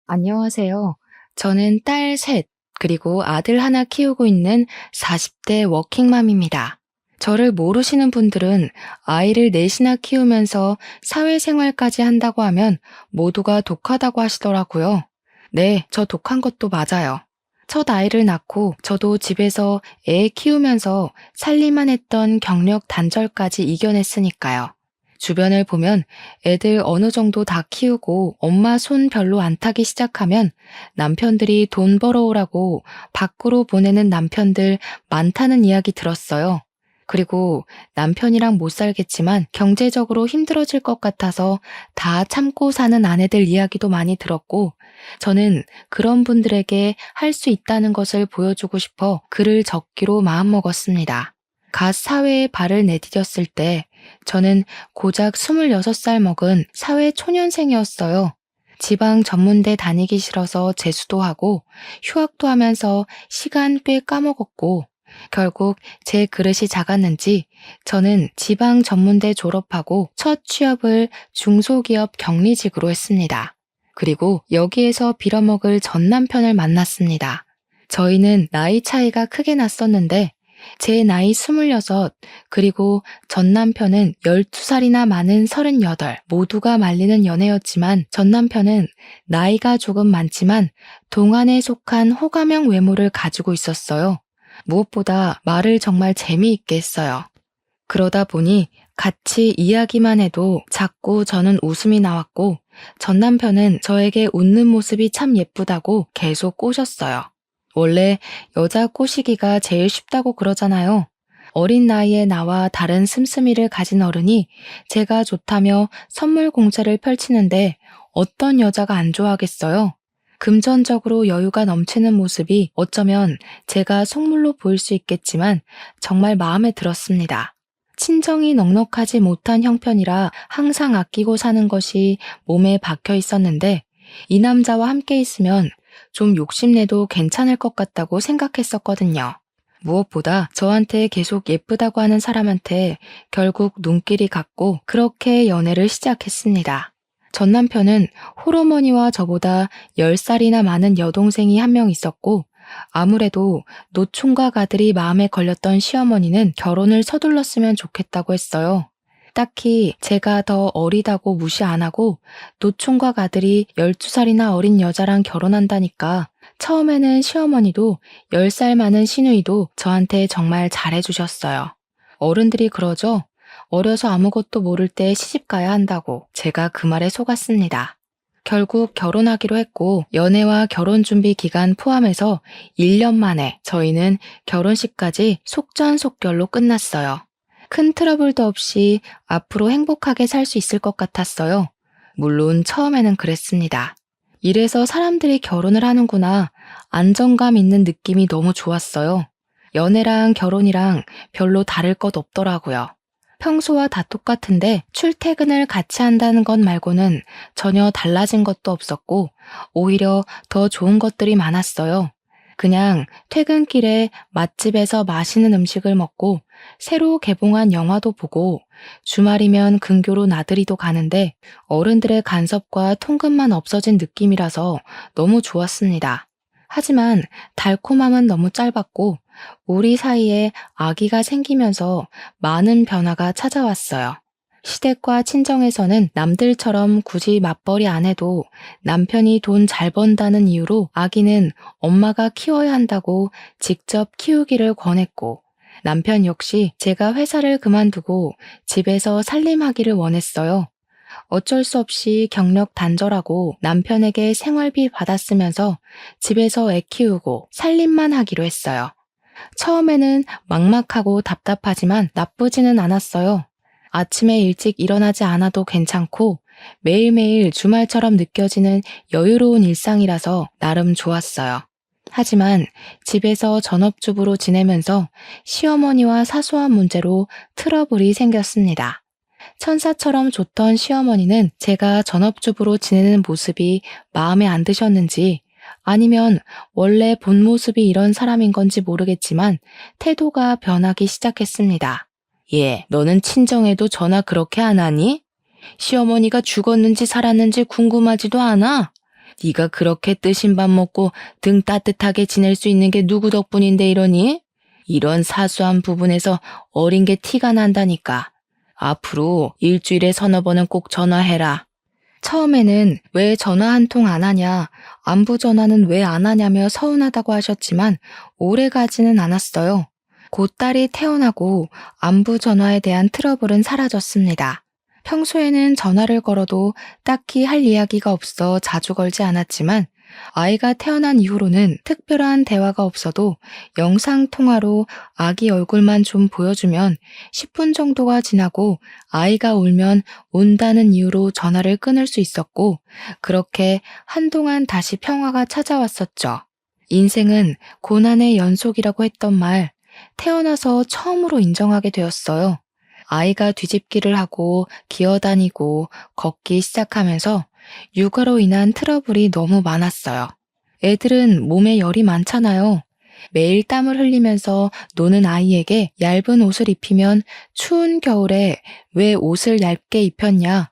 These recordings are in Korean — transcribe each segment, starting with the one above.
안녕하세요. 저는 딸 셋, 그리고 아들 하나 키우고 있는 40대 워킹맘입니다. 저를 모르시는 분들은 아이를 넷이나 키우면서 사회생활까지 한다고 하면 모두가 독하다고 하시더라고요. 네, 저 독한 것도 맞아요. 첫 아이를 낳고 저도 집에서 애 키우면서 살림만 했던 경력 단절까지 이겨냈으니까요. 주변을 보면 애들 어느 정도 다 키우고 엄마 손 별로 안 타기 시작하면 남편들이 돈 벌어오라고 밖으로 보내는 남편들 많다는 이야기 들었어요. 그리고 남편이랑 못 살겠지만 경제적으로 힘들어질 것 같아서 다 참고 사는 아내들 이야기도 많이 들었고, 저는 그런 분들에게 할 수 있다는 것을 보여주고 싶어 글을 적기로 마음먹었습니다. 갓 사회에 발을 내디뎠을 때 저는 고작 26살 먹은 사회 초년생이었어요. 지방 전문대 다니기 싫어서 재수도 하고 휴학도 하면서 시간 꽤 까먹었고, 결국 제 그릇이 작았는지 저는 지방 전문대 졸업하고 첫 취업을 중소기업 격리직으로 했습니다. 그리고 여기에서 빌어먹을 전 남편을 만났습니다. 저희는 나이 차이가 크게 났었는데 제 나이 26, 그리고 전 남편은 12살이나 많은 38, 모두가 말리는 연애였지만 전 남편은 나이가 조금 많지만 동안에 속한 호감형 외모를 가지고 있었어요. 무엇보다 말을 정말 재미있게 했어요. 그러다 보니 같이 이야기만 해도 자꾸 저는 웃음이 나왔고 전 남편은 저에게 웃는 모습이 참 예쁘다고 계속 꼬셨어요. 원래 여자 꼬시기가 제일 쉽다고 그러잖아요. 어린 나이에 나와 다른 씀씀이를 가진 어른이 제가 좋다며 선물 공세를 펼치는데 어떤 여자가 안 좋아하겠어요? 금전적으로 여유가 넘치는 모습이 어쩌면 제가 속물로 보일 수 있겠지만 정말 마음에 들었습니다. 친정이 넉넉하지 못한 형편이라 항상 아끼고 사는 것이 몸에 박혀 있었는데 이 남자와 함께 있으면 좀 욕심내도 괜찮을 것 같다고 생각했었거든요. 무엇보다 저한테 계속 예쁘다고 하는 사람한테 결국 눈길이 갔고 그렇게 연애를 시작했습니다. 전 남편은 홀어머니와 저보다 10살이나 많은 여동생이 한 명 있었고 아무래도 노총각 아들이 마음에 걸렸던 시어머니는 결혼을 서둘렀으면 좋겠다고 했어요. 딱히 제가 더 어리다고 무시 안 하고 노총각 아들이 12살이나 어린 여자랑 결혼한다니까 처음에는 시어머니도 10살 많은 시누이도 저한테 정말 잘해주셨어요. 어른들이 그러죠. 어려서 아무것도 모를 때 시집가야 한다고. 제가 그 말에 속았습니다. 결국 결혼하기로 했고 연애와 결혼 준비 기간 포함해서 1년 만에 저희는 결혼식까지 속전속결로 끝났어요. 큰 트러블도 없이 앞으로 행복하게 살 수 있을 것 같았어요. 물론 처음에는 그랬습니다. 이래서 사람들이 결혼을 하는구나. 안정감 있는 느낌이 너무 좋았어요. 연애랑 결혼이랑 별로 다를 것 없더라고요. 평소와 다 똑같은데 출퇴근을 같이 한다는 것 말고는 전혀 달라진 것도 없었고 오히려 더 좋은 것들이 많았어요. 그냥 퇴근길에 맛집에서 맛있는 음식을 먹고 새로 개봉한 영화도 보고 주말이면 근교로 나들이도 가는데 어른들의 간섭과 통금만 없어진 느낌이라서 너무 좋았습니다. 하지만 달콤함은 너무 짧았고 우리 사이에 아기가 생기면서 많은 변화가 찾아왔어요. 시댁과 친정에서는 남들처럼 굳이 맞벌이 안 해도 남편이 돈 잘 번다는 이유로 아기는 엄마가 키워야 한다고 직접 키우기를 권했고 남편 역시 제가 회사를 그만두고 집에서 살림하기를 원했어요. 어쩔 수 없이 경력 단절하고 남편에게 생활비 받았으면서 집에서 애 키우고 살림만 하기로 했어요. 처음에는 막막하고 답답하지만 나쁘지는 않았어요. 아침에 일찍 일어나지 않아도 괜찮고 매일매일 주말처럼 느껴지는 여유로운 일상이라서 나름 좋았어요. 하지만 집에서 전업주부로 지내면서 시어머니와 사소한 문제로 트러블이 생겼습니다. 천사처럼 좋던 시어머니는 제가 전업주부로 지내는 모습이 마음에 안 드셨는지 아니면 원래 본 모습이 이런 사람인 건지 모르겠지만 태도가 변하기 시작했습니다. 너는 친정에도 전화 그렇게 안 하니? 시어머니가 죽었는지 살았는지 궁금하지도 않아? 네가 그렇게 뜨신 밥 먹고 등 따뜻하게 지낼 수 있는 게 누구 덕분인데 이러니? 이런 사소한 부분에서 어린 게 티가 난다니까. 앞으로 일주일에 서너 번은 꼭 전화해라. 처음에는 왜 전화 한 통 안 하냐, 안부 전화는 왜 안 하냐며 서운하다고 하셨지만 오래 가지는 않았어요. 곧 딸이 태어나고 안부 전화에 대한 트러블은 사라졌습니다. 평소에는 전화를 걸어도 딱히 할 이야기가 없어 자주 걸지 않았지만 아이가 태어난 이후로는 특별한 대화가 없어도 영상통화로 아기 얼굴만 좀 보여주면 10분 정도가 지나고 아이가 울면 운다는 이유로 전화를 끊을 수 있었고 그렇게 한동안 다시 평화가 찾아왔었죠. 인생은 고난의 연속이라고 했던 말, 태어나서 처음으로 인정하게 되었어요. 아이가 뒤집기를 하고 기어다니고 걷기 시작하면서 육아로 인한 트러블이 너무 많았어요. 애들은 몸에 열이 많잖아요. 매일 땀을 흘리면서 노는 아이에게 얇은 옷을 입히면 추운 겨울에 왜 옷을 얇게 입혔냐?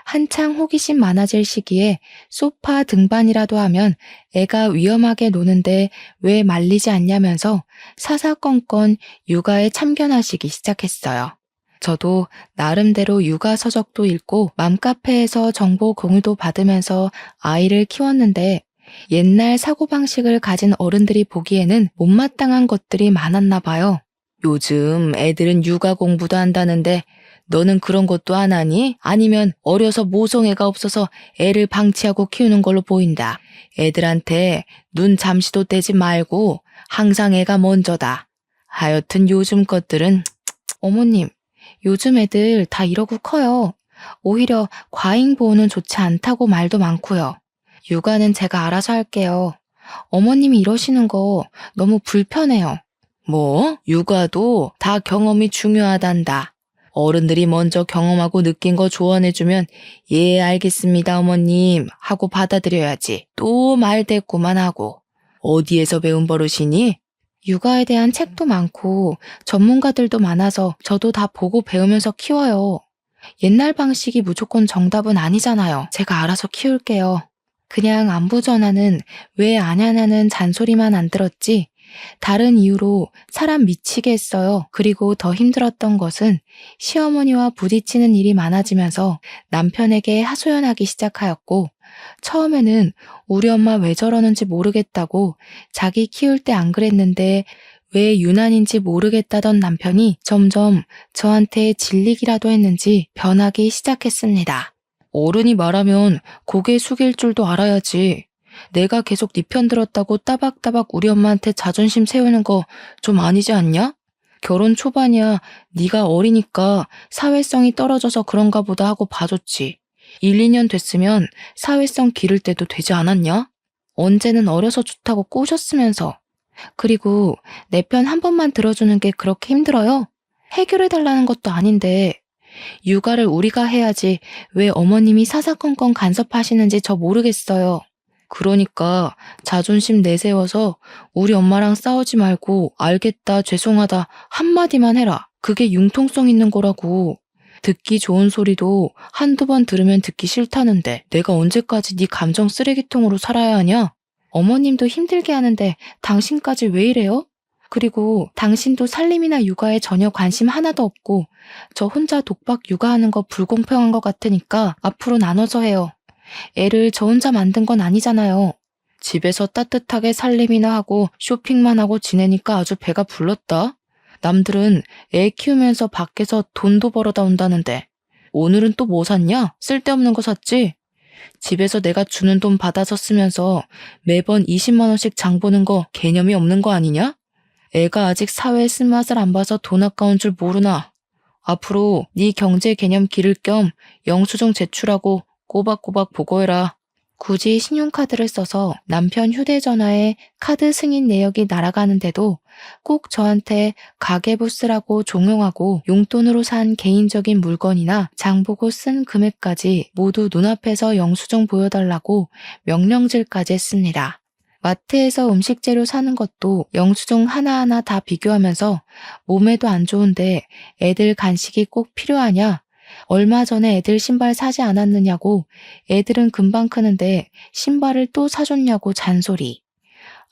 한창 호기심 많아질 시기에 소파 등반이라도 하면 애가 위험하게 노는데 왜 말리지 않냐면서 사사건건 육아에 참견하시기 시작했어요. 저도 나름대로 육아 서적도 읽고 맘카페에서 정보 공유도 받으면서 아이를 키웠는데 옛날 사고방식을 가진 어른들이 보기에는 못마땅한 것들이 많았나 봐요. 요즘 애들은 육아 공부도 한다는데 너는 그런 것도 안 하니? 아니면 어려서 모성애가 없어서 애를 방치하고 키우는 걸로 보인다. 애들한테 눈 잠시도 떼지 말고 항상 애가 먼저다. 하여튼 요즘 것들은 어머님, 요즘 애들 다 이러고 커요. 오히려 과잉 보호는 좋지 않다고 말도 많고요. 육아는 제가 알아서 할게요. 어머님이 이러시는 거 너무 불편해요. 뭐? 육아도 다 경험이 중요하단다. 어른들이 먼저 경험하고 느낀 거 조언해주면 예 알겠습니다 어머님 하고 받아들여야지. 또 말대꾸만 하고. 어디에서 배운 버릇이니? 육아에 대한 책도 많고 전문가들도 많아서 저도 다 보고 배우면서 키워요. 옛날 방식이 무조건 정답은 아니잖아요. 제가 알아서 키울게요. 그냥 안부 전화는 왜 안 하냐는 잔소리만 안 들었지 다른 이유로 사람 미치게 했어요. 그리고 더 힘들었던 것은 시어머니와 부딪히는 일이 많아지면서 남편에게 하소연하기 시작하였고 처음에는 우리 엄마 왜 저러는지 모르겠다고 자기 키울 때 안 그랬는데 왜 유난인지 모르겠다던 남편이 점점 저한테 질리기라도 했는지 변하기 시작했습니다. 어른이 말하면 고개 숙일 줄도 알아야지. 내가 계속 네 편 들었다고 따박따박 우리 엄마한테 자존심 세우는 거 좀 아니지 않냐? 결혼 초반이야. 네가 어리니까 사회성이 떨어져서 그런가 보다 하고 봐줬지. 1, 2년 됐으면 사회성 기를 때도 되지 않았냐? 언제는 어려서 좋다고 꼬셨으면서. 그리고 내 편 한 번만 들어주는 게 그렇게 힘들어요? 해결해달라는 것도 아닌데 육아를 우리가 해야지 왜 어머님이 사사건건 간섭하시는지 저 모르겠어요. 그러니까 자존심 내세워서 우리 엄마랑 싸우지 말고 알겠다, 죄송하다 한마디만 해라. 그게 융통성 있는 거라고. 듣기 좋은 소리도 한두 번 들으면 듣기 싫다는데 내가 언제까지 네 감정 쓰레기통으로 살아야 하냐? 어머님도 힘들게 하는데 당신까지 왜 이래요? 그리고 당신도 살림이나 육아에 전혀 관심 하나도 없고 저 혼자 독박 육아하는 거 불공평한 것 같으니까 앞으로 나눠서 해요. 애를 저 혼자 만든 건 아니잖아요. 집에서 따뜻하게 살림이나 하고 쇼핑만 하고 지내니까 아주 배가 불렀다. 남들은 애 키우면서 밖에서 돈도 벌어다 온다는데 오늘은 또 뭐 샀냐? 쓸데없는 거 샀지? 집에서 내가 주는 돈 받아서 쓰면서 매번 20만 원씩 장 보는 거 개념이 없는 거 아니냐? 애가 아직 사회 쓴맛을 안 봐서 돈 아까운 줄 모르나? 앞으로 네 경제 개념 기를 겸 영수증 제출하고 꼬박꼬박 보고해라. 굳이 신용카드를 써서 남편 휴대전화에 카드 승인 내역이 날아가는데도 꼭 저한테 가계부 쓰라고 종용하고 용돈으로 산 개인적인 물건이나 장보고 쓴 금액까지 모두 눈앞에서 영수증 보여달라고 명령질까지 했습니다. 마트에서 음식 재료 사는 것도 영수증 하나하나 다 비교하면서 몸에도 안 좋은데 애들 간식이 꼭 필요하냐? 얼마 전에 애들 신발 사지 않았느냐고, 애들은 금방 크는데 신발을 또 사줬냐고 잔소리.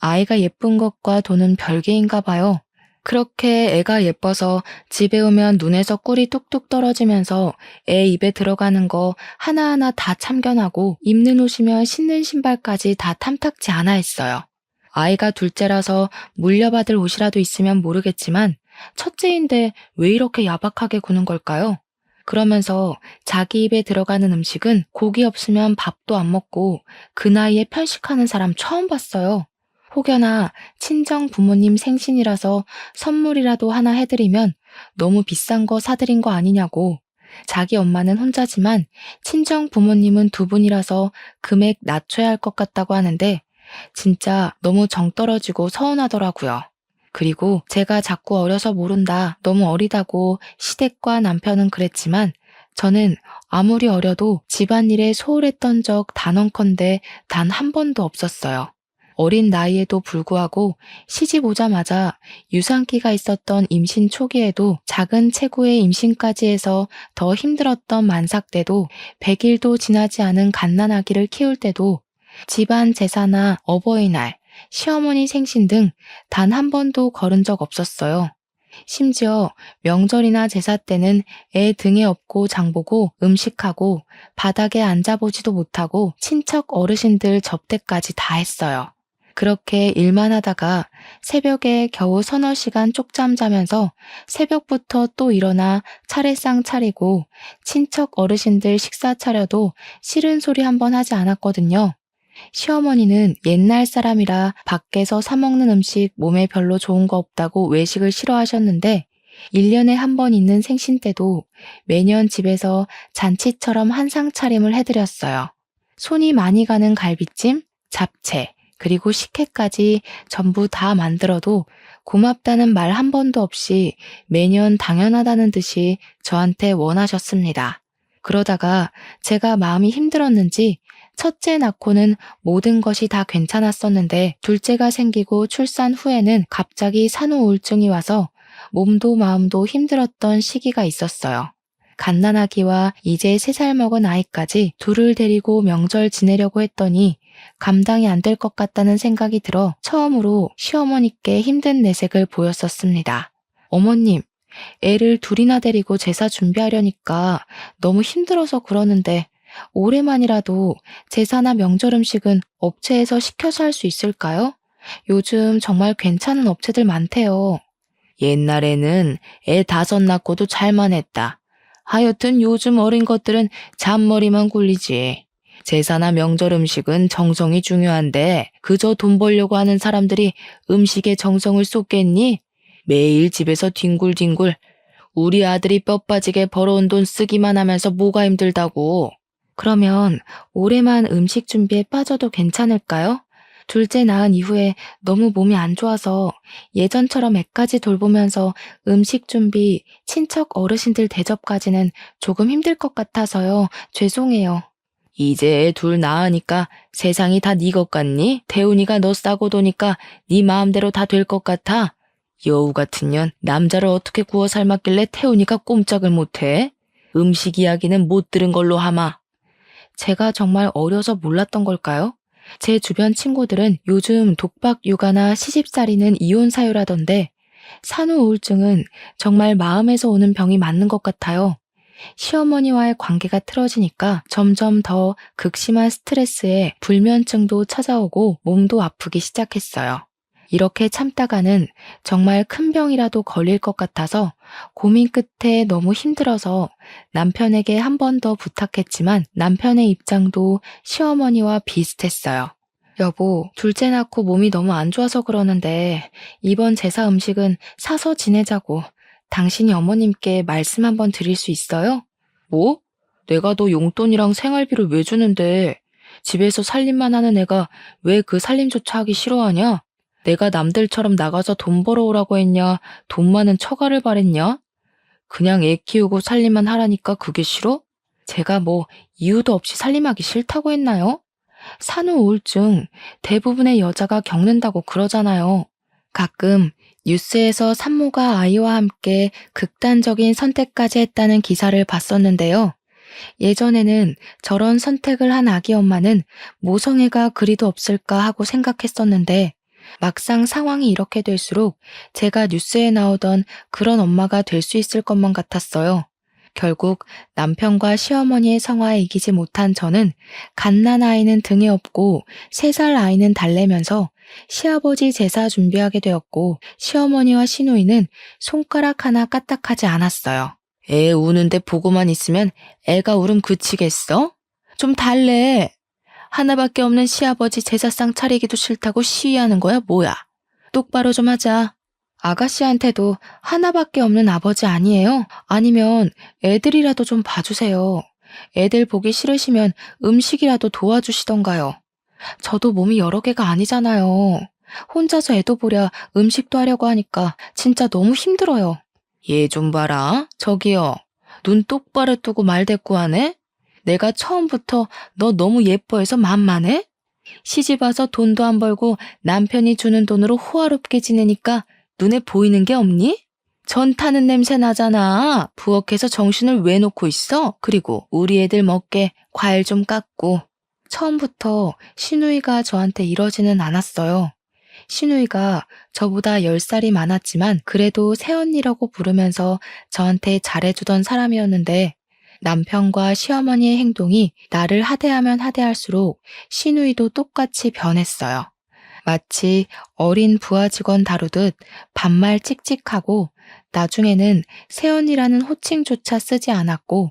아이가 예쁜 것과 돈은 별개인가 봐요. 그렇게 애가 예뻐서 집에 오면 눈에서 꿀이 뚝뚝 떨어지면서 애 입에 들어가는 거 하나하나 다 참견하고 입는 옷이면 신는 신발까지 다 탐탁지 않아 했어요. 아이가 둘째라서 물려받을 옷이라도 있으면 모르겠지만 첫째인데 왜 이렇게 야박하게 구는 걸까요? 그러면서 자기 입에 들어가는 음식은 고기 없으면 밥도 안 먹고 그 나이에 편식하는 사람 처음 봤어요. 혹여나 친정 부모님 생신이라서 선물이라도 하나 해드리면 너무 비싼 거 사드린 거 아니냐고. 자기 엄마는 혼자지만 친정 부모님은 두 분이라서 금액 낮춰야 할 것 같다고 하는데 진짜 너무 정 떨어지고 서운하더라고요. 그리고 제가 자꾸 어려서 모른다, 너무 어리다고 시댁과 남편은 그랬지만 저는 아무리 어려도 집안일에 소홀했던 적 단언컨대 단 한 번도 없었어요. 어린 나이에도 불구하고 시집 오자마자 유산기가 있었던 임신 초기에도 작은 체구의 임신까지 해서 더 힘들었던 만삭 때도 100일도 지나지 않은 갓난아기를 키울 때도 집안 제사나 어버이날, 시어머니 생신 등 단 한 번도 거른 적 없었어요. 심지어 명절이나 제사 때는 애 등에 업고 장보고 음식하고 바닥에 앉아보지도 못하고 친척 어르신들 접대까지 다 했어요. 그렇게 일만 하다가 새벽에 겨우 서너 시간 쪽잠 자면서 새벽부터 또 일어나 차례상 차리고 친척 어르신들 식사 차려도 싫은 소리 한 번 하지 않았거든요. 시어머니는 옛날 사람이라 밖에서 사 먹는 음식 몸에 별로 좋은 거 없다고 외식을 싫어하셨는데 1년에 한 번 있는 생신 때도 매년 집에서 잔치처럼 한상 차림을 해드렸어요. 손이 많이 가는 갈비찜, 잡채, 그리고 식혜까지 전부 다 만들어도 고맙다는 말 한 번도 없이 매년 당연하다는 듯이 저한테 원하셨습니다. 그러다가 제가 마음이 힘들었는지 첫째 낳고는 모든 것이 다 괜찮았었는데 둘째가 생기고 출산 후에는 갑자기 산후 우울증이 와서 몸도 마음도 힘들었던 시기가 있었어요. 갓난아기와 이제 3살 먹은 아이까지 둘을 데리고 명절 지내려고 했더니 감당이 안 될 것 같다는 생각이 들어 처음으로 시어머니께 힘든 내색을 보였었습니다. 어머님, 애를 둘이나 데리고 제사 준비하려니까 너무 힘들어서 그러는데 올해만이라도 제사나 명절 음식은 업체에서 시켜서 할 수 있을까요? 요즘 정말 괜찮은 업체들 많대요. 옛날에는 애 5 낳고도 잘만 했다. 하여튼 요즘 어린 것들은 잔머리만 굴리지. 제사나 명절 음식은 정성이 중요한데 그저 돈 벌려고 하는 사람들이 음식에 정성을 쏟겠니? 매일 집에서 뒹굴뒹굴 우리 아들이 뼈 빠지게 벌어온 돈 쓰기만 하면서 뭐가 힘들다고. 그러면 올해만 음식 준비에 빠져도 괜찮을까요? 둘째 낳은 이후에 너무 몸이 안 좋아서 예전처럼 애까지 돌보면서 음식 준비, 친척 어르신들 대접까지는 조금 힘들 것 같아서요. 죄송해요. 이제 애 둘 낳으니까 세상이 다 네 것 같니? 태훈이가 너 싸고 도니까 네 마음대로 다 될 것 같아? 여우 같은 년, 남자를 어떻게 구워 삶았길래 태훈이가 꼼짝을 못해? 음식 이야기는 못 들은 걸로 하마. 제가 정말 어려서 몰랐던 걸까요? 제 주변 친구들은 요즘 독박 육아나 시집살이는 이혼 사유라던데 산후 우울증은 정말 마음에서 오는 병이 맞는 것 같아요. 시어머니와의 관계가 틀어지니까 점점 더 극심한 스트레스에 불면증도 찾아오고 몸도 아프기 시작했어요. 이렇게 참다가는 정말 큰 병이라도 걸릴 것 같아서 고민 끝에 너무 힘들어서 남편에게 한 번 더 부탁했지만 남편의 입장도 시어머니와 비슷했어요. 여보, 둘째 낳고 몸이 너무 안 좋아서 그러는데 이번 제사 음식은 사서 지내자고 당신이 어머님께 말씀 한번 드릴 수 있어요? 뭐? 내가 너 용돈이랑 생활비를 왜 주는데 집에서 살림만 하는 애가 왜 그 살림조차 하기 싫어하냐? 내가 남들처럼 나가서 돈 벌어오라고 했냐? 돈 많은 처가를 바랬냐? 그냥 애 키우고 살림만 하라니까 그게 싫어? 제가 뭐 이유도 없이 살림하기 싫다고 했나요? 산후 우울증 대부분의 여자가 겪는다고 그러잖아요. 가끔 뉴스에서 산모가 아이와 함께 극단적인 선택까지 했다는 기사를 봤었는데요. 예전에는 저런 선택을 한 아기 엄마는 모성애가 그리도 없을까 하고 생각했었는데 막상 상황이 이렇게 될수록 제가 뉴스에 나오던 그런 엄마가 될 수 있을 것만 같았어요. 결국 남편과 시어머니의 성화에 이기지 못한 저는 갓난 아이는 등에 업고 3살 아이는 달래면서 시아버지 제사 준비하게 되었고 시어머니와 시누이는 손가락 하나 까딱하지 않았어요. 애 우는데 보고만 있으면 애가 울음 그치겠어? 좀 달래. 하나밖에 없는 시아버지 제사상 차리기도 싫다고 시위하는 거야 뭐야? 똑바로 좀 하자. 아가씨한테도 하나밖에 없는 아버지 아니에요? 아니면 애들이라도 좀 봐주세요. 애들 보기 싫으시면 음식이라도 도와주시던가요. 저도 몸이 여러 개가 아니잖아요. 혼자서 애도 보랴 음식도 하려고 하니까 진짜 너무 힘들어요. 얘 좀 봐라. 저기요. 눈 똑바로 뜨고 말대꾸하네? 내가 처음부터 너 너무 예뻐해서 만만해? 시집 와서 돈도 안 벌고 남편이 주는 돈으로 호화롭게 지내니까 눈에 보이는 게 없니? 전 타는 냄새 나잖아. 부엌에서 정신을 왜 놓고 있어? 그리고 우리 애들 먹게 과일 좀 깎고. 처음부터 시누이가 저한테 이러지는 않았어요. 시누이가 저보다 10살이 많았지만 그래도 새언니라고 부르면서 저한테 잘해주던 사람이었는데 남편과 시어머니의 행동이 나를 하대하면 하대할수록 시누이도 똑같이 변했어요. 마치 어린 부하 직원 다루듯 반말 찍찍하고 나중에는 새언니라는 호칭조차 쓰지 않았고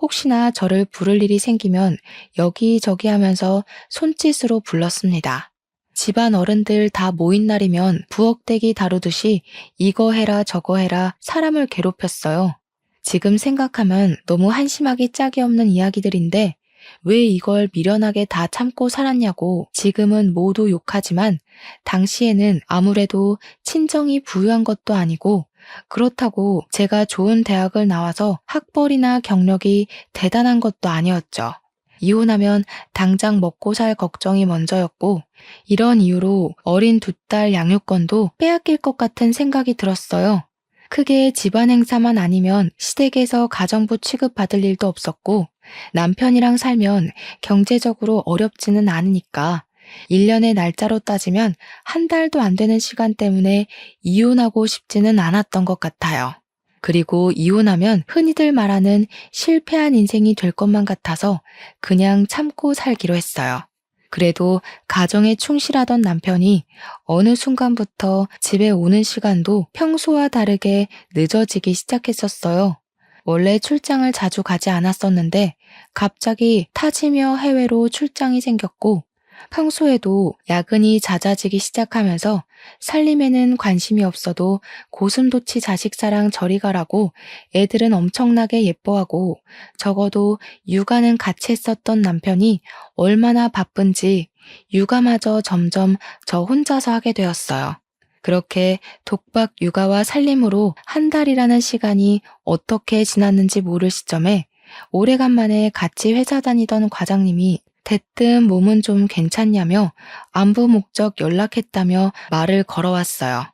혹시나 저를 부를 일이 생기면 여기저기 하면서 손짓으로 불렀습니다. 집안 어른들 다 모인 날이면 부엌대기 다루듯이 이거 해라 저거 해라 사람을 괴롭혔어요. 지금 생각하면 너무 한심하기 짝이 없는 이야기들인데 왜 이걸 미련하게 다 참고 살았냐고 지금은 모두 욕하지만 당시에는 아무래도 친정이 부유한 것도 아니고 그렇다고 제가 좋은 대학을 나와서 학벌이나 경력이 대단한 것도 아니었죠. 이혼하면 당장 먹고 살 걱정이 먼저였고 이런 이유로 어린 2딸 양육권도 빼앗길 것 같은 생각이 들었어요. 크게 집안 행사만 아니면 시댁에서 가정부 취급받을 일도 없었고 남편이랑 살면 경제적으로 어렵지는 않으니까 1년의 날짜로 따지면 1달도 안 되는 시간 때문에 이혼하고 싶지는 않았던 것 같아요. 그리고 이혼하면 흔히들 말하는 실패한 인생이 될 것만 같아서 그냥 참고 살기로 했어요. 그래도 가정에 충실하던 남편이 어느 순간부터 집에 오는 시간도 평소와 다르게 늦어지기 시작했었어요. 원래 출장을 자주 가지 않았었는데 갑자기 타지며 해외로 출장이 생겼고 평소에도 야근이 잦아지기 시작하면서 살림에는 관심이 없어도 고슴도치 자식사랑 저리 가라고 애들은 엄청나게 예뻐하고 적어도 육아는 같이 했었던 남편이 얼마나 바쁜지 육아마저 점점 저 혼자서 하게 되었어요. 그렇게 독박 육아와 살림으로 1달이라는 시간이 어떻게 지났는지 모를 시점에 오래간만에 같이 회사 다니던 과장님이 대뜸 몸은 좀 괜찮냐며 안부 목적 연락했다며 말을 걸어왔어요.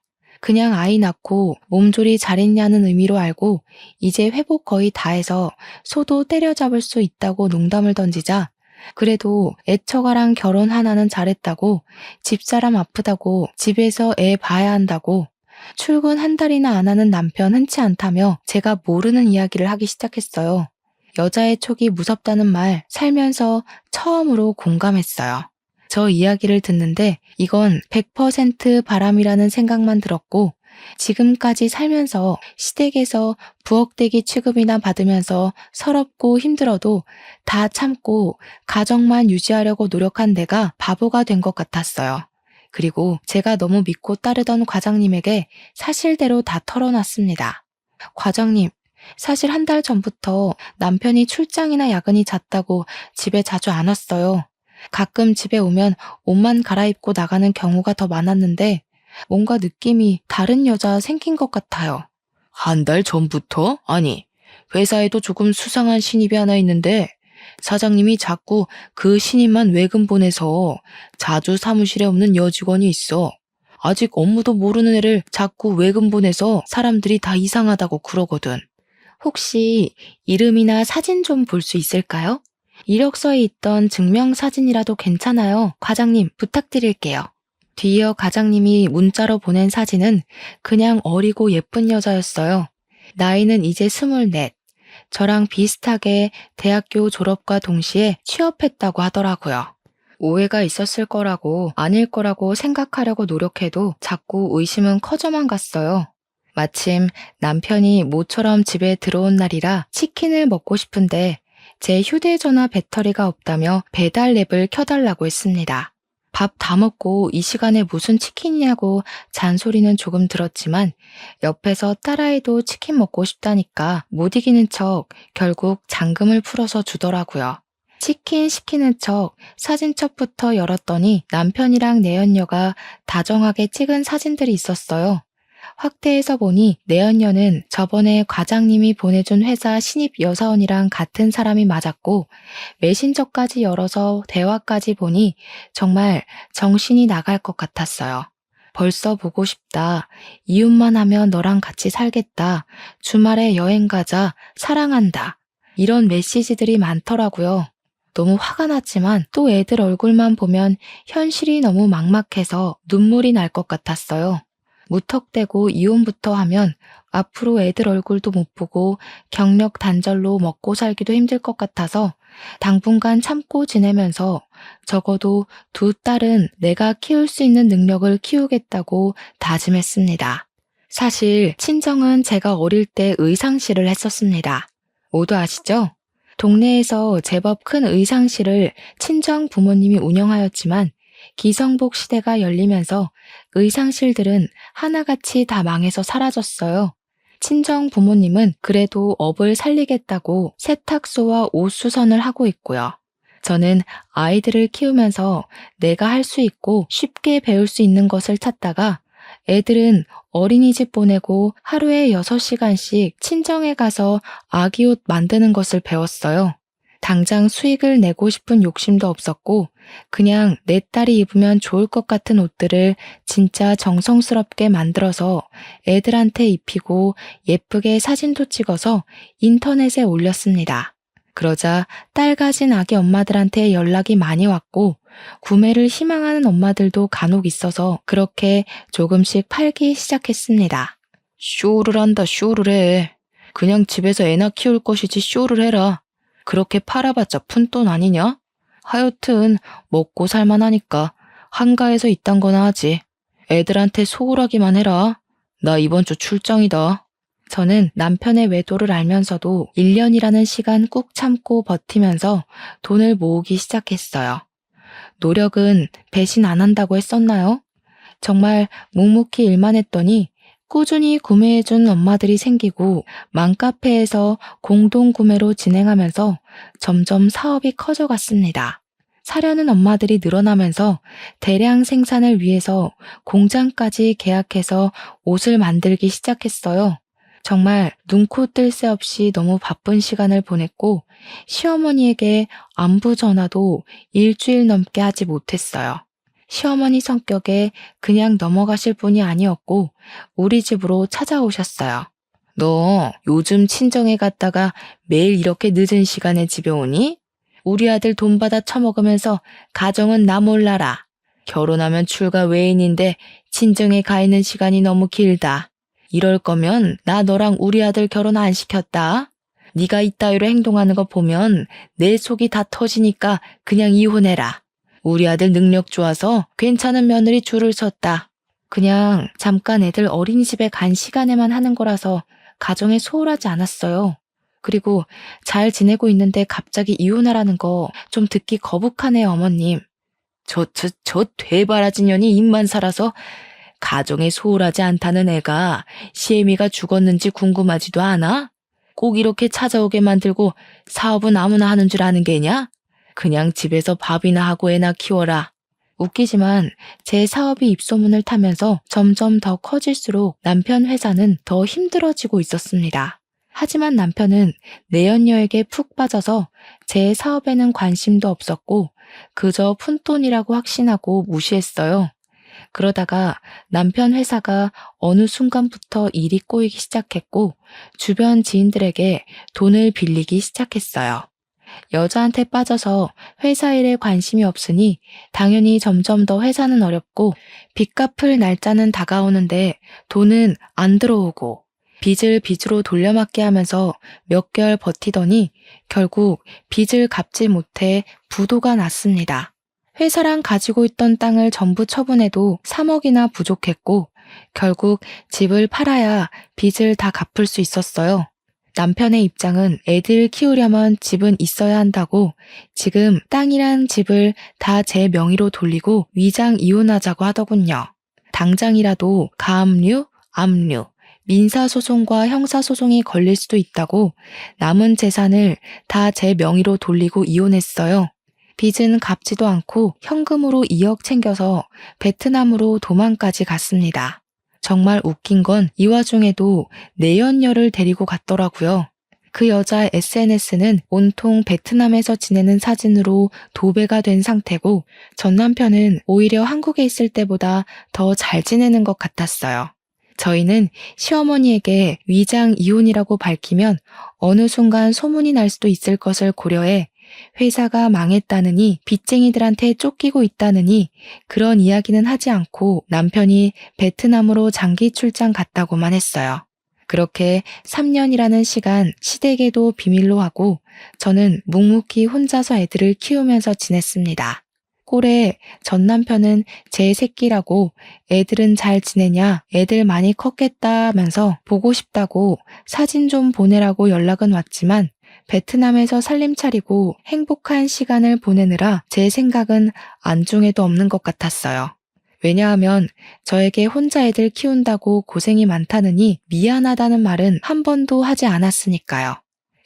그냥 아이 낳고 몸조리 잘했냐는 의미로 알고 이제 회복 거의 다 해서 소도 때려잡을 수 있다고 농담을 던지자 그래도 애처가랑 결혼 하나는 잘했다고 집사람 아프다고 집에서 애 봐야 한다고 출근 1달이나 안 하는 남편 흔치 않다며 제가 모르는 이야기를 하기 시작했어요. 여자의 촉이 무섭다는 말 살면서 처음으로 공감했어요. 저 이야기를 듣는데 이건 100% 바람이라는 생각만 들었고 지금까지 살면서 시댁에서 부엌대기 취급이나 받으면서 서럽고 힘들어도 다 참고 가정만 유지하려고 노력한 내가 바보가 된 것 같았어요. 그리고 제가 너무 믿고 따르던 과장님에게 사실대로 다 털어놨습니다. 과장님, 사실 1달 전부터 남편이 출장이나 야근이 잦다고 집에 자주 안 왔어요. 가끔 집에 오면 옷만 갈아입고 나가는 경우가 더 많았는데 뭔가 느낌이 다른 여자 생긴 것 같아요. 1달 전부터? 아니, 회사에도 조금 수상한 신입이 하나 있는데 사장님이 자꾸 그 신입만 외근 보내서 자주 사무실에 없는 여직원이 있어. 아직 업무도 모르는 애를 자꾸 외근 보내서 사람들이 다 이상하다고 그러거든. 혹시 이름이나 사진 좀 볼 수 있을까요? 이력서에 있던 증명사진이라도 괜찮아요. 과장님, 부탁드릴게요. 뒤이어 과장님이 문자로 보낸 사진은 그냥 어리고 예쁜 여자였어요. 나이는 이제 24. 저랑 비슷하게 대학교 졸업과 동시에 취업했다고 하더라고요. 오해가 있었을 거라고 아닐 거라고 생각하려고 노력해도 자꾸 의심은 커져만 갔어요. 마침 남편이 모처럼 집에 들어온 날이라 치킨을 먹고 싶은데 제 휴대전화 배터리가 없다며 배달 앱을 켜달라고 했습니다. 밥 다 먹고 이 시간에 무슨 치킨이냐고 잔소리는 조금 들었지만 옆에서 딸아이도 치킨 먹고 싶다니까 못 이기는 척 결국 잔금을 풀어서 주더라고요. 치킨 시키는 척 사진첩부터 열었더니 남편이랑 내연녀가 다정하게 찍은 사진들이 있었어요. 확대해서 보니 내연녀는 저번에 과장님이 보내준 회사 신입 여사원이랑 같은 사람이 맞았고 메신저까지 열어서 대화까지 보니 정말 정신이 나갈 것 같았어요. 벌써 보고 싶다. 이웃만 하면 너랑 같이 살겠다. 주말에 여행 가자. 사랑한다. 이런 메시지들이 많더라고요. 너무 화가 났지만 또 애들 얼굴만 보면 현실이 너무 막막해서 눈물이 날 것 같았어요. 무턱대고 이혼부터 하면 앞으로 애들 얼굴도 못 보고 경력 단절로 먹고 살기도 힘들 것 같아서 당분간 참고 지내면서 적어도 두 딸은 내가 키울 수 있는 능력을 키우겠다고 다짐했습니다. 사실 친정은 제가 어릴 때 의상실을 했었습니다. 모두 아시죠? 동네에서 제법 큰 의상실을 친정 부모님이 운영하였지만 기성복 시대가 열리면서 의상실들은 하나같이 다 망해서 사라졌어요. 친정 부모님은 그래도 업을 살리겠다고 세탁소와 옷수선을 하고 있고요. 저는 아이들을 키우면서 내가 할 수 있고 쉽게 배울 수 있는 것을 찾다가 애들은 어린이집 보내고 하루에 6시간씩 친정에 가서 아기 옷 만드는 것을 배웠어요. 당장 수익을 내고 싶은 욕심도 없었고 그냥 내 딸이 입으면 좋을 것 같은 옷들을 진짜 정성스럽게 만들어서 애들한테 입히고 예쁘게 사진도 찍어서 인터넷에 올렸습니다. 그러자 딸 가진 아기 엄마들한테 연락이 많이 왔고 구매를 희망하는 엄마들도 간혹 있어서 그렇게 조금씩 팔기 시작했습니다. 쇼를 한다, 쇼를 해. 그냥 집에서 애나 키울 것이지 쇼를 해라. 그렇게 팔아봤자 푼돈 아니냐? 하여튼 먹고 살만하니까 한가해서 이딴 거나 하지. 애들한테 소홀하기만 해라. 나 이번 주 출장이다. 저는 남편의 외도를 알면서도 1년이라는 시간 꾹 참고 버티면서 돈을 모으기 시작했어요. 노력은 배신 안 한다고 했었나요? 정말 묵묵히 일만 했더니 꾸준히 구매해준 엄마들이 생기고 맘카페에서 공동구매로 진행하면서 점점 사업이 커져갔습니다. 사려는 엄마들이 늘어나면서 대량 생산을 위해서 공장까지 계약해서 옷을 만들기 시작했어요. 정말 눈코 뜰 새 없이 너무 바쁜 시간을 보냈고 시어머니에게 안부 전화도 일주일 넘게 하지 못했어요. 시어머니 성격에 그냥 넘어가실 분이 아니었고 우리 집으로 찾아오셨어요. 너 요즘 친정에 갔다가 매일 이렇게 늦은 시간에 집에 오니? 우리 아들 돈 받아 처먹으면서 가정은 나 몰라라. 결혼하면 출가 외인인데 친정에 가 있는 시간이 너무 길다. 이럴 거면 나 너랑 우리 아들 결혼 안 시켰다. 네가 이따위로 행동하는 거 보면 내 속이 다 터지니까 그냥 이혼해라. 우리 아들 능력 좋아서 괜찮은 며느리 줄을 섰다. 그냥 잠깐 애들 어린이집에 간 시간에만 하는 거라서 가정에 소홀하지 않았어요. 그리고 잘 지내고 있는데 갑자기 이혼하라는 거 좀 듣기 거북하네요, 어머님. 저 되바라진 년이 입만 살아서 가정에 소홀하지 않다는 애가 시애미가 죽었는지 궁금하지도 않아? 꼭 이렇게 찾아오게 만들고 사업은 아무나 하는 줄 아는 게냐? 그냥 집에서 밥이나 하고 애나 키워라. 웃기지만 제 사업이 입소문을 타면서 점점 더 커질수록 남편 회사는 더 힘들어지고 있었습니다. 하지만 남편은 내연녀에게 푹 빠져서 제 사업에는 관심도 없었고 그저 푼돈이라고 확신하고 무시했어요. 그러다가 남편 회사가 어느 순간부터 일이 꼬이기 시작했고 주변 지인들에게 돈을 빌리기 시작했어요. 여자한테 빠져서 회사 일에 관심이 없으니 당연히 점점 더 회사는 어렵고 빚 갚을 날짜는 다가오는데 돈은 안 들어오고 빚을 빚으로 돌려막게 하면서 몇 개월 버티더니 결국 빚을 갚지 못해 부도가 났습니다. 회사랑 가지고 있던 땅을 전부 처분해도 3억이나 부족했고 결국 집을 팔아야 빚을 다 갚을 수 있었어요. 남편의 입장은 애들 키우려면 집은 있어야 한다고 지금 땅이랑 집을 다 제 명의로 돌리고 위장 이혼하자고 하더군요. 당장이라도 가압류, 압류, 민사소송과 형사소송이 걸릴 수도 있다고 남은 재산을 다 제 명의로 돌리고 이혼했어요. 빚은 갚지도 않고 현금으로 2억 챙겨서 베트남으로 도망까지 갔습니다. 정말 웃긴 건 이 와중에도 내연녀를 데리고 갔더라고요. 그 여자의 SNS는 온통 베트남에서 지내는 사진으로 도배가 된 상태고 전 남편은 오히려 한국에 있을 때보다 더 잘 지내는 것 같았어요. 저희는 시어머니에게 위장 이혼이라고 밝히면 어느 순간 소문이 날 수도 있을 것을 고려해 회사가 망했다느니 빚쟁이들한테 쫓기고 있다느니 그런 이야기는 하지 않고 남편이 베트남으로 장기 출장 갔다고만 했어요. 그렇게 3년이라는 시간 시댁에도 비밀로 하고 저는 묵묵히 혼자서 애들을 키우면서 지냈습니다. 꼴에 전 남편은 제 새끼라고 애들은 잘 지내냐, 애들 많이 컸겠다 하면서 보고 싶다고 사진 좀 보내라고 연락은 왔지만 베트남에서 살림 차리고 행복한 시간을 보내느라 제 생각은 안중에도 없는 것 같았어요. 왜냐하면 저에게 혼자 애들 키운다고 고생이 많다느니 미안하다는 말은 한 번도 하지 않았으니까요.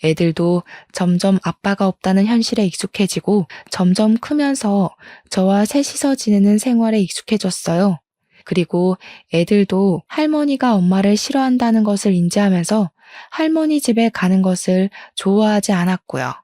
애들도 점점 아빠가 없다는 현실에 익숙해지고 점점 크면서 저와 셋이서 지내는 생활에 익숙해졌어요. 그리고 애들도 할머니가 엄마를 싫어한다는 것을 인지하면서 할머니 집에 가는 것을 좋아하지 않았고요.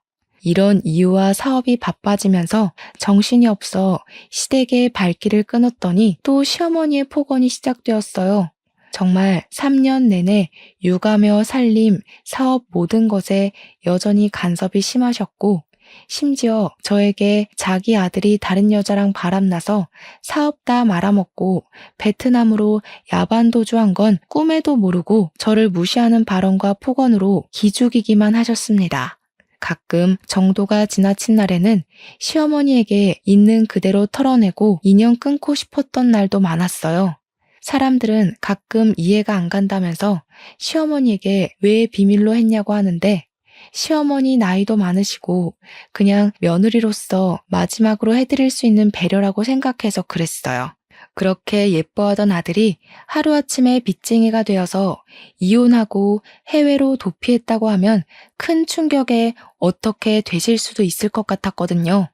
이런 이유와 사업이 바빠지면서 정신이 없어 시댁의 발길을 끊었더니 또 시어머니의 폭언이 시작되었어요. 정말 3년 내내 육아며 살림, 사업 모든 것에 여전히 간섭이 심하셨고 심지어 저에게 자기 아들이 다른 여자랑 바람나서 사업 다 말아먹고 베트남으로 야반도주한 건 꿈에도 모르고 저를 무시하는 발언과 폭언으로 기죽이기만 하셨습니다. 가끔 정도가 지나친 날에는 시어머니에게 있는 그대로 털어내고 인연 끊고 싶었던 날도 많았어요. 사람들은 가끔 이해가 안 간다면서 시어머니에게 왜 비밀로 했냐고 하는데 시어머니 나이도 많으시고 그냥 며느리로서 마지막으로 해드릴 수 있는 배려라고 생각해서 그랬어요. 그렇게 예뻐하던 아들이 하루아침에 빚쟁이가 되어서 이혼하고 해외로 도피했다고 하면 큰 충격에 어떻게 되실 수도 있을 것 같았거든요.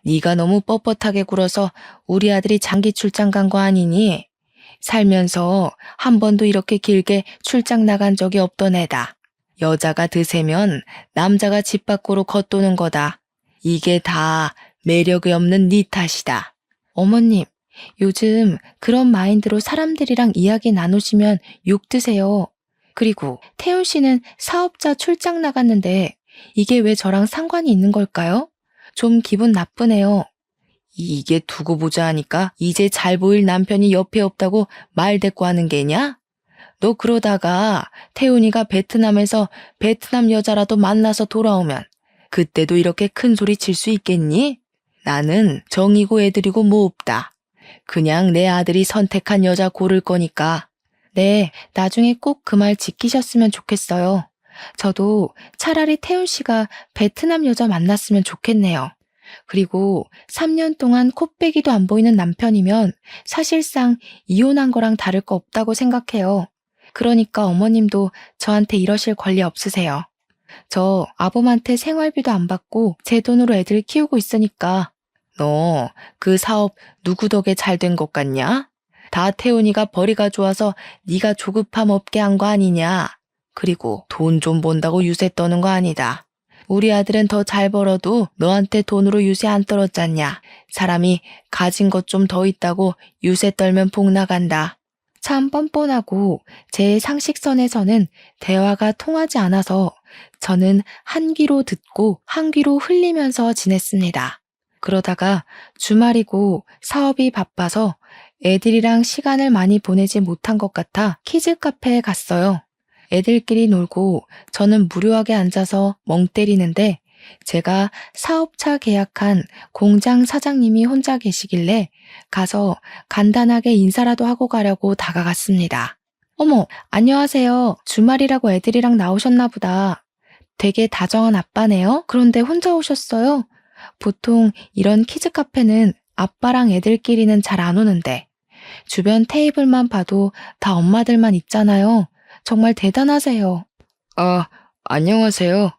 네가 너무 뻣뻣하게 굴어서 우리 아들이 장기 출장 간 거 아니니? 살면서 한 번도 이렇게 길게 출장 나간 적이 없던 애다. 여자가 드세면 남자가 집 밖으로 겉도는 거다. 이게 다 매력이 없는 네 탓이다. 어머님, 요즘 그런 마인드로 사람들이랑 이야기 나누시면 욕 드세요. 그리고 태훈 씨는 사업자 출장 나갔는데 이게 왜 저랑 상관이 있는 걸까요? 좀 기분 나쁘네요. 이게 두고 보자 하니까 이제 잘 보일 남편이 옆에 없다고 말 대꾸하는 게냐? 너 그러다가 태훈이가 베트남에서 베트남 여자라도 만나서 돌아오면 그때도 이렇게 큰 소리 칠 수 있겠니? 나는 정이고 애들이고 뭐 없다. 그냥 내 아들이 선택한 여자 고를 거니까. 네, 나중에 꼭 그 말 지키셨으면 좋겠어요. 저도 차라리 태훈 씨가 베트남 여자 만났으면 좋겠네요. 그리고 3년 동안 코빼기도 안 보이는 남편이면 사실상 이혼한 거랑 다를 거 없다고 생각해요. 그러니까 어머님도 저한테 이러실 권리 없으세요. 저 아범한테 생활비도 안 받고 제 돈으로 애들 키우고 있으니까. 너 그 사업 누구 덕에 잘 된 것 같냐? 다 태훈이가 벌이가 좋아서 네가 조급함 없게 한 거 아니냐? 그리고 돈 좀 번다고 유세 떠는 거 아니다. 우리 아들은 더 잘 벌어도 너한테 돈으로 유세 안 떨었잖냐. 사람이 가진 것 좀 더 있다고 유세 떨면 복 나간다. 참 뻔뻔하고 제 상식선에서는 대화가 통하지 않아서 저는 한 귀로 듣고 한 귀로 흘리면서 지냈습니다. 그러다가 주말이고 사업이 바빠서 애들이랑 시간을 많이 보내지 못한 것 같아 키즈 카페에 갔어요. 애들끼리 놀고 저는 무료하게 앉아서 멍 때리는데 제가 사업차 계약한 공장 사장님이 혼자 계시길래 가서 간단하게 인사라도 하고 가려고 다가갔습니다. 어머, 안녕하세요. 주말이라고 애들이랑 나오셨나 보다. 되게 다정한 아빠네요. 그런데 혼자 오셨어요? 보통 이런 키즈 카페는 아빠랑 애들끼리는 잘 안 오는데 주변 테이블만 봐도 다 엄마들만 있잖아요. 정말 대단하세요. 아, 안녕하세요.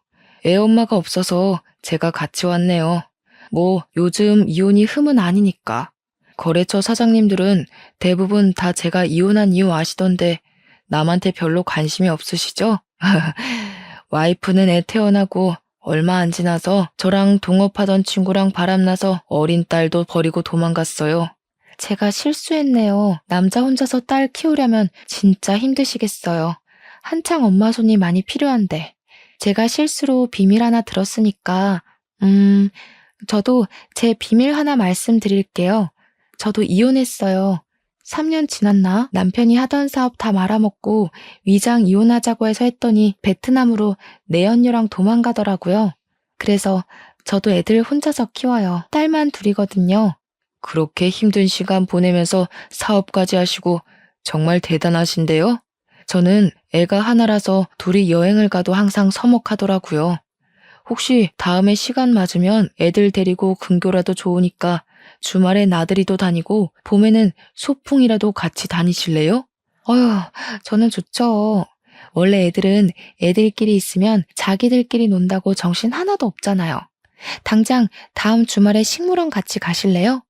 애 엄마가 없어서 제가 같이 왔네요. 뭐 요즘 이혼이 흠은 아니니까. 거래처 사장님들은 대부분 다 제가 이혼한 이유 아시던데 남한테 별로 관심이 없으시죠? 와이프는 애 태어나고 얼마 안 지나서 저랑 동업하던 친구랑 바람나서 어린 딸도 버리고 도망갔어요. 제가 실수했네요. 남자 혼자서 딸 키우려면 진짜 힘드시겠어요. 한창 엄마 손이 많이 필요한데. 제가 실수로 비밀 하나 들었으니까, 저도 제 비밀 하나 말씀드릴게요. 저도 이혼했어요. 3년 지났나? 남편이 하던 사업 다 말아먹고 위장 이혼하자고 해서 했더니 베트남으로 내연녀랑 도망가더라고요. 그래서 저도 애들 혼자서 키워요. 딸만 둘이거든요. 그렇게 힘든 시간 보내면서 사업까지 하시고 정말 대단하신데요? 저는 애가 하나라서 둘이 여행을 가도 항상 서먹하더라고요. 혹시 다음에 시간 맞으면 애들 데리고 근교라도 좋으니까 주말에 나들이도 다니고 봄에는 소풍이라도 같이 다니실래요? 어휴, 저는 좋죠. 원래 애들은 애들끼리 있으면 자기들끼리 논다고 정신 하나도 없잖아요. 당장 다음 주말에 식물원 같이 가실래요?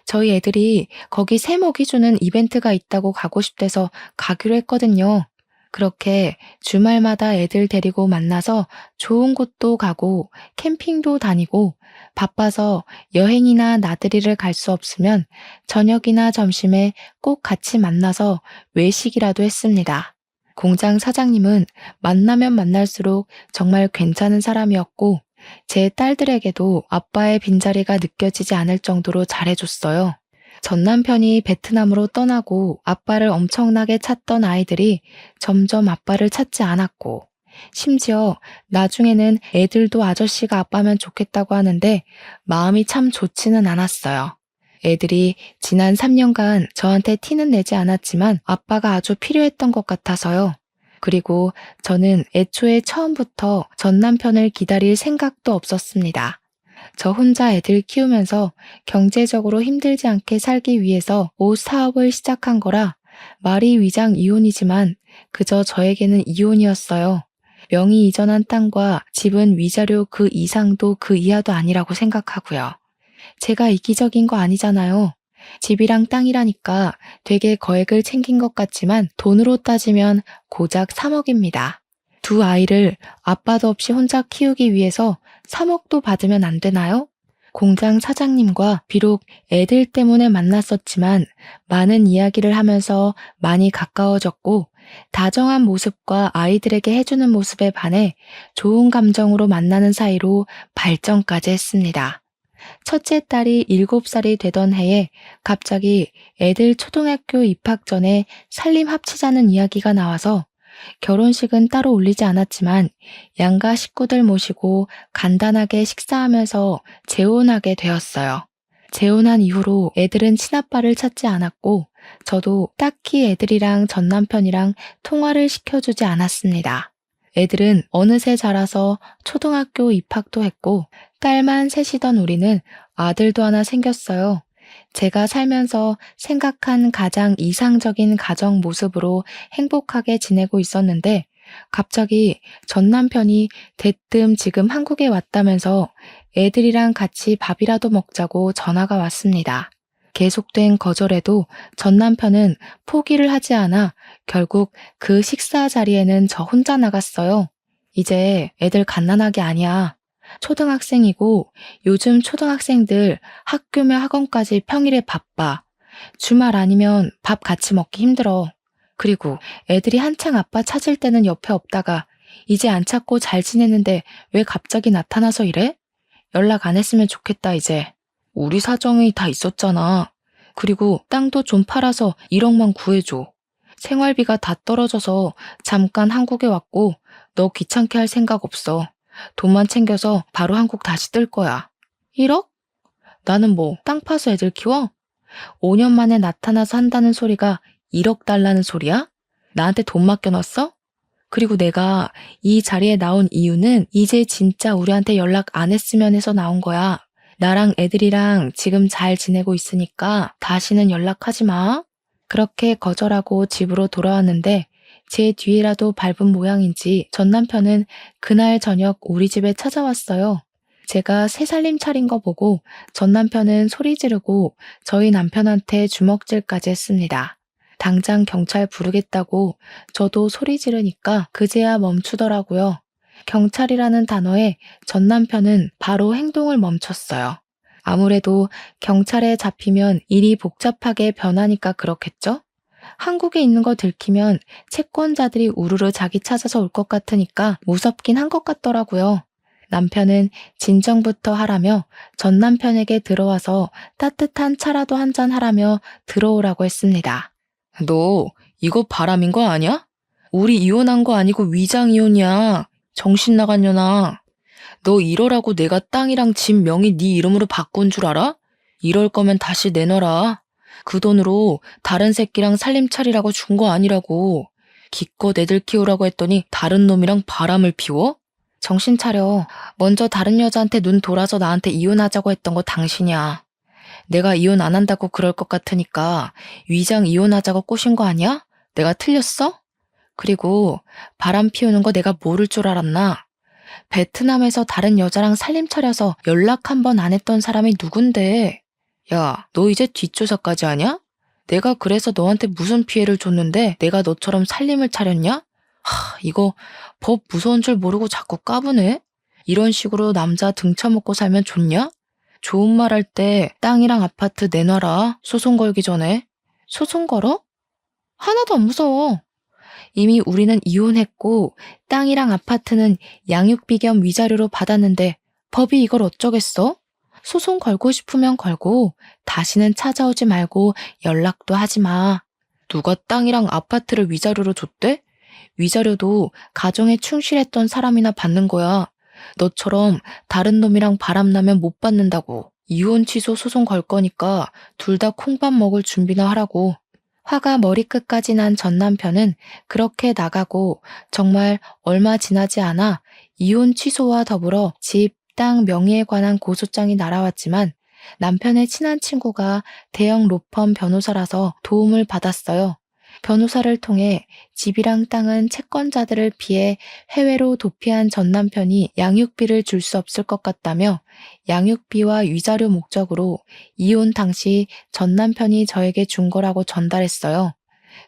저희 애들이 거기 새 먹이 주는 이벤트가 있다고 가고 싶대서 가기로 했거든요. 그렇게 주말마다 애들 데리고 만나서 좋은 곳도 가고 캠핑도 다니고 바빠서 여행이나 나들이를 갈 수 없으면 저녁이나 점심에 꼭 같이 만나서 외식이라도 했습니다. 공장 사장님은 만나면 만날수록 정말 괜찮은 사람이었고 제 딸들에게도 아빠의 빈자리가 느껴지지 않을 정도로 잘해줬어요. 전 남편이 베트남으로 떠나고 아빠를 엄청나게 찾던 아이들이 점점 아빠를 찾지 않았고, 심지어 나중에는 애들도 아저씨가 아빠면 좋겠다고 하는데 마음이 참 좋지는 않았어요. 애들이 지난 3년간 저한테 티는 내지 않았지만 아빠가 아주 필요했던 것 같아서요. 그리고 저는 애초에 처음부터 전 남편을 기다릴 생각도 없었습니다. 저 혼자 애들 키우면서 경제적으로 힘들지 않게 살기 위해서 옷 사업을 시작한 거라 말이 위장 이혼이지만 그저 저에게는 이혼이었어요. 명의 이전한 땅과 집은 위자료 그 이상도 그 이하도 아니라고 생각하고요. 제가 이기적인 거 아니잖아요. 집이랑 땅이라니까 되게 거액을 챙긴 것 같지만 돈으로 따지면 고작 3억입니다. 두 아이를 아빠도 없이 혼자 키우기 위해서 3억도 받으면 안 되나요? 공장 사장님과 비록 애들 때문에 만났었지만 많은 이야기를 하면서 많이 가까워졌고 다정한 모습과 아이들에게 해주는 모습에 반해 좋은 감정으로 만나는 사이로 발전까지 했습니다. 첫째 딸이 7살이 되던 해에 갑자기 애들 초등학교 입학 전에 살림 합치자는 이야기가 나와서 결혼식은 따로 올리지 않았지만 양가 식구들 모시고 간단하게 식사하면서 재혼하게 되었어요. 재혼한 이후로 애들은 친아빠를 찾지 않았고 저도 딱히 애들이랑 전 남편이랑 통화를 시켜주지 않았습니다. 애들은 어느새 자라서 초등학교 입학도 했고 딸만 셋이던 우리는 아들도 하나 생겼어요. 제가 살면서 생각한 가장 이상적인 가정 모습으로 행복하게 지내고 있었는데 갑자기 전 남편이 대뜸 지금 한국에 왔다면서 애들이랑 같이 밥이라도 먹자고 전화가 왔습니다. 계속된 거절에도 전 남편은 포기를 하지 않아 결국 그 식사 자리에는 저 혼자 나갔어요. 이제 애들 갓난아기 아니야. 초등학생이고 요즘 초등학생들 학교며 학원까지 평일에 바빠. 주말 아니면 밥 같이 먹기 힘들어. 그리고 애들이 한창 아빠 찾을 때는 옆에 없다가 이제 안 찾고 잘 지내는데 왜 갑자기 나타나서 이래? 연락 안 했으면 좋겠다 이제. 우리 사정이 다 있었잖아. 그리고 땅도 좀 팔아서 1억만 구해줘. 생활비가 다 떨어져서 잠깐 한국에 왔고 너 귀찮게 할 생각 없어. 돈만 챙겨서 바로 한국 다시 뜰 거야. 1억? 나는 뭐 땅 파서 애들 키워? 5년 만에 나타나서 한다는 소리가 1억 달라는 소리야? 나한테 돈 맡겨놨어? 그리고 내가 이 자리에 나온 이유는 이제 진짜 우리한테 연락 안 했으면 해서 나온 거야. 나랑 애들이랑 지금 잘 지내고 있으니까 다시는 연락하지 마. 그렇게 거절하고 집으로 돌아왔는데 제 뒤에라도 밟은 모양인지 전 남편은 그날 저녁 우리 집에 찾아왔어요. 제가 새 살림 차린 거 보고 전 남편은 소리 지르고 저희 남편한테 주먹질까지 했습니다. 당장 경찰 부르겠다고 저도 소리 지르니까 그제야 멈추더라고요. 경찰이라는 단어에 전 남편은 바로 행동을 멈췄어요. 아무래도 경찰에 잡히면 일이 복잡하게 변하니까 그렇겠죠? 한국에 있는 거 들키면 채권자들이 우르르 자기 찾아서 올 것 같으니까 무섭긴 한 것 같더라고요. 남편은 진정부터 하라며 전 남편에게 들어와서 따뜻한 차라도 한잔 하라며 들어오라고 했습니다. 너 이거 바람인 거 아니야? 우리 이혼한 거 아니고 위장 이혼이야. 정신 나간 년아. 너 이러라고 내가 땅이랑 집 명의 네 이름으로 바꾼 줄 알아? 이럴 거면 다시 내놔라. 그 돈으로 다른 새끼랑 살림 차리라고 준 거 아니라고. 기껏 애들 키우라고 했더니 다른 놈이랑 바람을 피워? 정신 차려. 먼저 다른 여자한테 눈 돌아서 나한테 이혼하자고 했던 거 당신이야. 내가 이혼 안 한다고 그럴 것 같으니까 위장 이혼하자고 꼬신 거 아니야? 내가 틀렸어? 그리고 바람 피우는 거 내가 모를 줄 알았나? 베트남에서 다른 여자랑 살림 차려서 연락 한 번 안 했던 사람이 누군데? 야, 너 이제 뒷조사까지 하냐? 내가 그래서 너한테 무슨 피해를 줬는데 내가 너처럼 살림을 차렸냐? 이거 법 무서운 줄 모르고 자꾸 까부네? 이런 식으로 남자 등쳐먹고 살면 좋냐? 좋은 말 할 때 땅이랑 아파트 내놔라. 소송 걸기 전에. 소송 걸어? 하나도 안 무서워. 이미 우리는 이혼했고 땅이랑 아파트는 양육비 겸 위자료로 받았는데 법이 이걸 어쩌겠어? 소송 걸고 싶으면 걸고 다시는 찾아오지 말고 연락도 하지 마. 누가 땅이랑 아파트를 위자료로 줬대? 위자료도 가정에 충실했던 사람이나 받는 거야. 너처럼 다른 놈이랑 바람나면 못 받는다고. 이혼 취소 소송 걸 거니까 둘 다 콩밥 먹을 준비나 하라고. 화가 머리끝까지 난 전 남편은 그렇게 나가고 정말 얼마 지나지 않아 이혼 취소와 더불어 집, 땅 명의에 관한 고소장이 날아왔지만 남편의 친한 친구가 대형 로펌 변호사라서 도움을 받았어요. 변호사를 통해 집이랑 땅은 채권자들을 피해 해외로 도피한 전 남편이 양육비를 줄 수 없을 것 같다며 양육비와 위자료 목적으로 이혼 당시 전 남편이 저에게 준 거라고 전달했어요.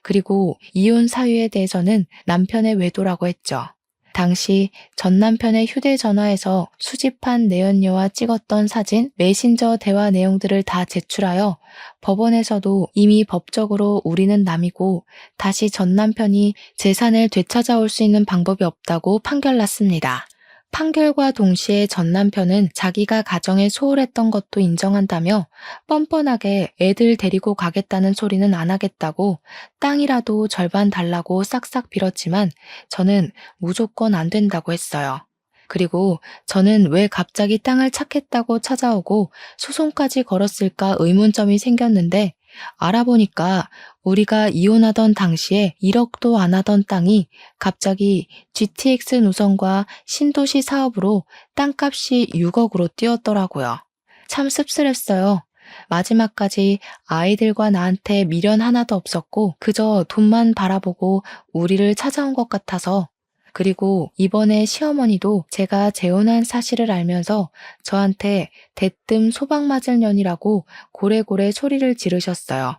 그리고 이혼 사유에 대해서는 남편의 외도라고 했죠. 당시 전 남편의 휴대전화에서 수집한 내연녀와 찍었던 사진, 메신저 대화 내용들을 다 제출하여 법원에서도 이미 법적으로 우리는 남이고 다시 전 남편이 재산을 되찾아올 수 있는 방법이 없다고 판결났습니다. 판결과 동시에 전 남편은 자기가 가정에 소홀했던 것도 인정한다며 뻔뻔하게 애들 데리고 가겠다는 소리는 안 하겠다고 땅이라도 절반 달라고 싹싹 빌었지만 저는 무조건 안 된다고 했어요. 그리고 저는 왜 갑자기 땅을 찾겠다고 찾아오고 소송까지 걸었을까 의문점이 생겼는데 알아보니까 우리가 이혼하던 당시에 1억도 안 하던 땅이 갑자기 GTX 노선과 신도시 사업으로 땅값이 6억으로 뛰었더라고요. 참 씁쓸했어요. 마지막까지 아이들과 나한테 미련 하나도 없었고 그저 돈만 바라보고 우리를 찾아온 것 같아서. 그리고 이번에 시어머니도 제가 재혼한 사실을 알면서 저한테 대뜸 소방 맞을 년이라고 고래고래 소리를 지르셨어요.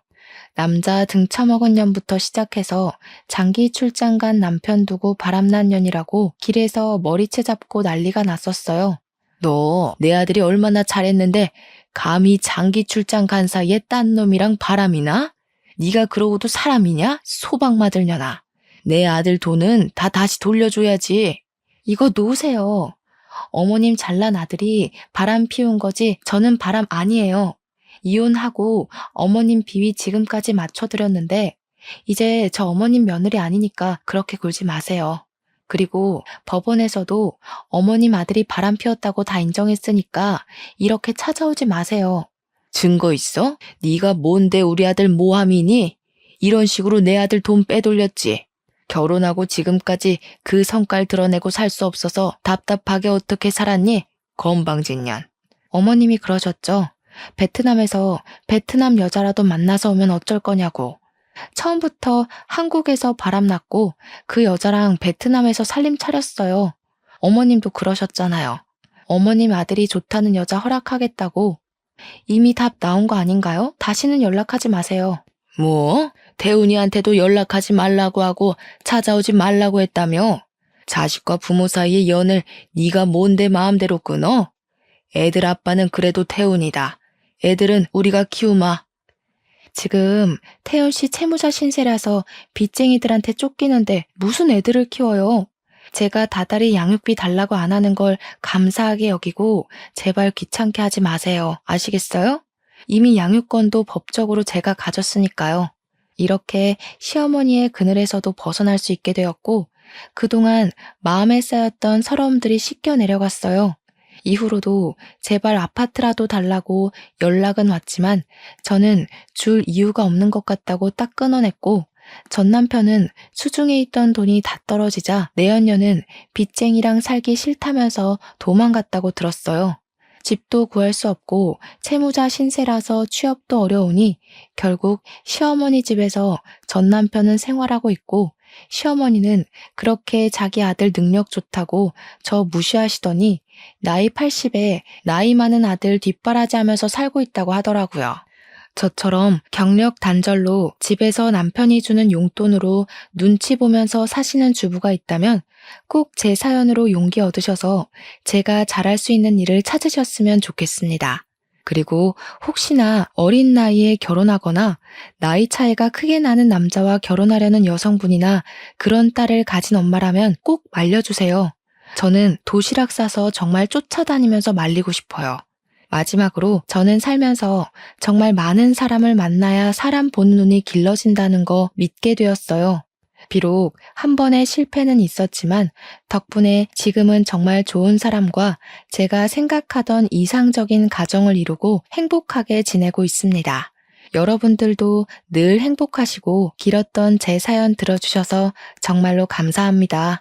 남자 등쳐먹은 년부터 시작해서 장기 출장 간 남편 두고 바람난 년이라고 길에서 머리채 잡고 난리가 났었어요. 너 내 아들이 얼마나 잘했는데 감히 장기 출장 간 사이에 딴 놈이랑 바람이나? 네가 그러고도 사람이냐? 소방 맞을 년아. 내 아들 돈은 다 다시 돌려줘야지. 이거 놓으세요. 어머님 잘난 아들이 바람 피운 거지 저는 바람 아니에요. 이혼하고 어머님 비위 지금까지 맞춰드렸는데 이제 저 어머님 며느리 아니니까 그렇게 굴지 마세요. 그리고 법원에서도 어머님 아들이 바람 피웠다고 다 인정했으니까 이렇게 찾아오지 마세요. 증거 있어? 네가 뭔데 우리 아들 모함이니? 이런 식으로 내 아들 돈 빼돌렸지. 결혼하고 지금까지 그 성깔 드러내고 살 수 없어서 답답하게 어떻게 살았니? 건방진년. 어머님이 그러셨죠. 베트남에서 베트남 여자라도 만나서 오면 어쩔 거냐고. 처음부터 한국에서 바람났고 그 여자랑 베트남에서 살림 차렸어요. 어머님도 그러셨잖아요. 어머님 아들이 좋다는 여자 허락하겠다고. 이미 답 나온 거 아닌가요? 다시는 연락하지 마세요. 뭐? 태훈이한테도 연락하지 말라고 하고 찾아오지 말라고 했다며? 자식과 부모 사이의 연을 네가 뭔데 마음대로 끊어? 애들 아빠는 그래도 태훈이다. 애들은 우리가 키우마. 지금 태훈 씨 채무자 신세라서 빚쟁이들한테 쫓기는데 무슨 애들을 키워요? 제가 다달이 양육비 달라고 안 하는 걸 감사하게 여기고 제발 귀찮게 하지 마세요. 아시겠어요? 이미 양육권도 법적으로 제가 가졌으니까요. 이렇게 시어머니의 그늘에서도 벗어날 수 있게 되었고 그동안 마음에 쌓였던 서러움들이 씻겨 내려갔어요. 이후로도 제발 아파트라도 달라고 연락은 왔지만 저는 줄 이유가 없는 것 같다고 딱 끊어냈고 전 남편은 수중에 있던 돈이 다 떨어지자 내연녀는 빚쟁이랑 살기 싫다면서 도망갔다고 들었어요. 집도 구할 수 없고 채무자 신세라서 취업도 어려우니 결국 시어머니 집에서 전 남편은 생활하고 있고 시어머니는 그렇게 자기 아들 능력 좋다고 저 무시하시더니 나이 80에 나이 많은 아들 뒷바라지하면서 살고 있다고 하더라고요. 저처럼 경력 단절로 집에서 남편이 주는 용돈으로 눈치 보면서 사시는 주부가 있다면 꼭 제 사연으로 용기 얻으셔서 제가 잘할 수 있는 일을 찾으셨으면 좋겠습니다. 그리고 혹시나 어린 나이에 결혼하거나 나이 차이가 크게 나는 남자와 결혼하려는 여성분이나 그런 딸을 가진 엄마라면 꼭 말려주세요. 저는 도시락 싸서 정말 쫓아다니면서 말리고 싶어요. 마지막으로 저는 살면서 정말 많은 사람을 만나야 사람 보는 눈이 길러진다는 거 믿게 되었어요. 비록 한 번의 실패는 있었지만 덕분에 지금은 정말 좋은 사람과 제가 생각하던 이상적인 가정을 이루고 행복하게 지내고 있습니다. 여러분들도 늘 행복하시고 길었던 제 사연 들어주셔서 정말로 감사합니다.